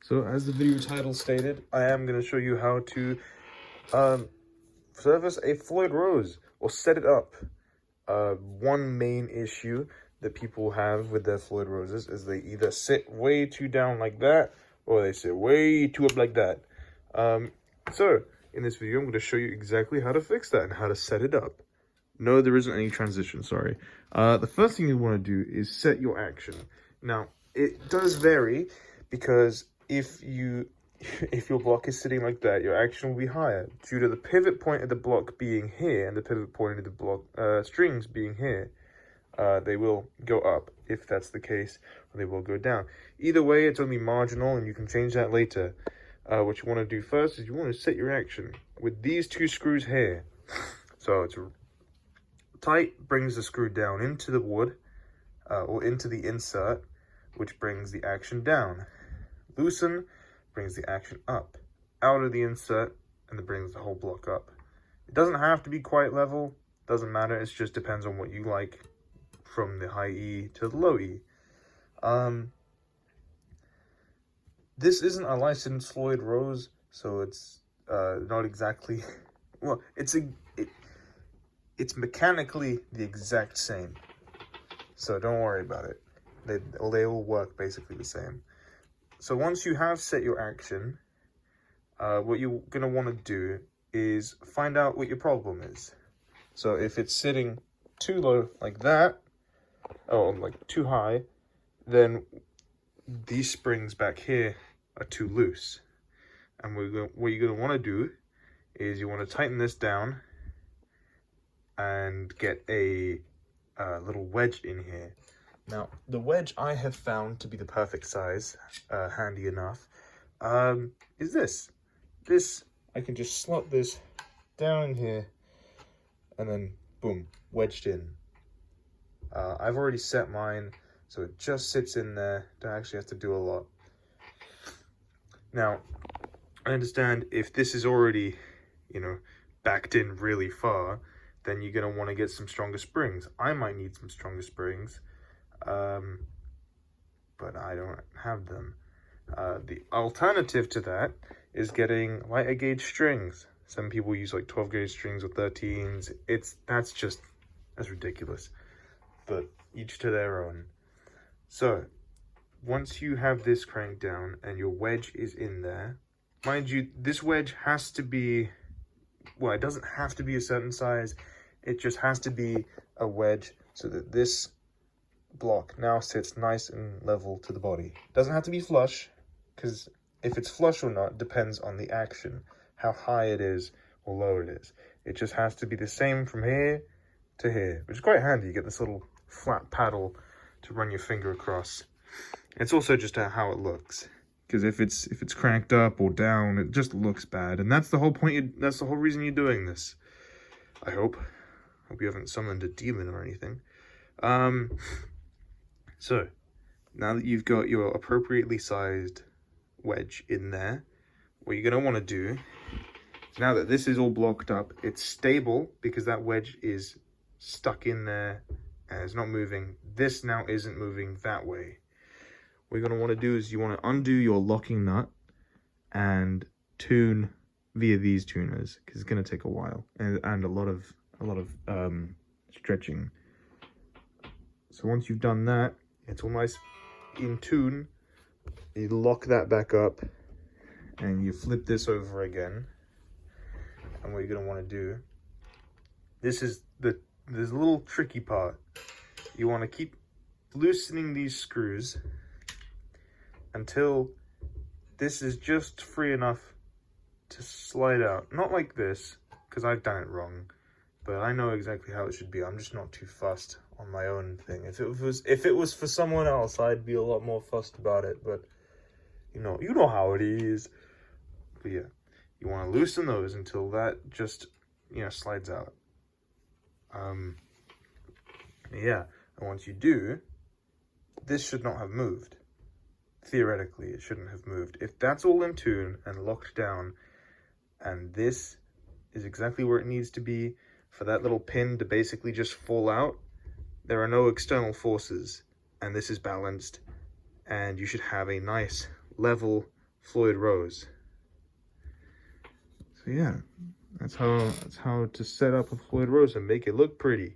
So as the video title stated, I am going to show you how to service a Floyd rose or set it up. One main issue that people have with their Floyd roses is they either sit way too down like that or they sit way too up like that. So in this video, I'm going to show you exactly how to fix that and how to set it up. No, there isn't any transition, sorry. The first thing you want to do is set your action. Now, it does vary because if your block is sitting like that, your action will be higher due to the pivot point of the block being here and the pivot point of the block strings being here. They will go up if that's the case, or they will go down. Either way, it's only marginal and you can change that later. What you want to do first is you want to set your action with these two screws here. So it's tight brings the screw down into the wood or into the insert, which brings the action down. Loosen brings the action up out of the insert and it brings the whole block up. It doesn't have to be quite level, doesn't matter, it just depends on what you like from the high E to the low E. This isn't a licensed Floyd rose, so it's not exactly, well, it's mechanically the exact same, so don't worry about it. They will work basically the same. So once you have set your action, what you're going to want to do is find out what your problem is. So if it's sitting too low like that, or like too high, then these springs back here are too loose. And what you're going to want to do is you want to tighten this down and get a little wedge in here. Now, the wedge I have found to be the perfect size, handy enough, is this. This, I can just slot this down in here, and then, boom, wedged in. I've already set mine, so it just sits in there, don't actually have to do a lot. Now, I understand if this is already, backed in really far, then you're going to want to get some stronger springs. I might need some stronger springs. But I don't have them. The alternative to that is getting lighter gauge strings. Some people use like 12 gauge strings or 13s. That's ridiculous. But each to their own. So once you have this cranked down and your wedge is in there, mind you, this wedge has to be, well, it doesn't have to be a certain size. It just has to be a wedge so that this block now sits nice and level to the body. Doesn't have to be flush, because if it's flush or not depends on the action, how high it is or low it is. It just has to be the same from here to here, which is quite handy. You get this little flat paddle to run your finger across. It's also just how it looks, because if it's cranked up or down, it just looks bad, and that's the whole point. That's the whole reason you're doing this. I hope you haven't summoned a demon or anything. So, now that you've got your appropriately sized wedge in there, what you're going to want to do, now that this is all blocked up, it's stable because that wedge is stuck in there and it's not moving. This now isn't moving that way. What you're going to want to do is you want to undo your locking nut and tune via these tuners, because it's going to take a while and a lot of stretching. So once you've done that, it's all nice in tune, you lock that back up and you flip this over again. And what you're going to want to do, this is the little tricky part. You want to keep loosening these screws until this is just free enough to slide out. Not like this, because I've done it wrong, but I know exactly how it should be. I'm just not too fussed on my own thing. If it was for someone else, I'd be a lot more fussed about it, but you know how it is. But yeah, you want to loosen those until that just slides out. Yeah, and once you do, this should not have moved. Theoretically, it shouldn't have moved. If that's all in tune and locked down, and this is exactly where it needs to be for that little pin to basically just fall out, there are no external forces, and this is balanced, and you should have a nice, level, Floyd rose. So yeah, that's how to set up a Floyd rose and make it look pretty.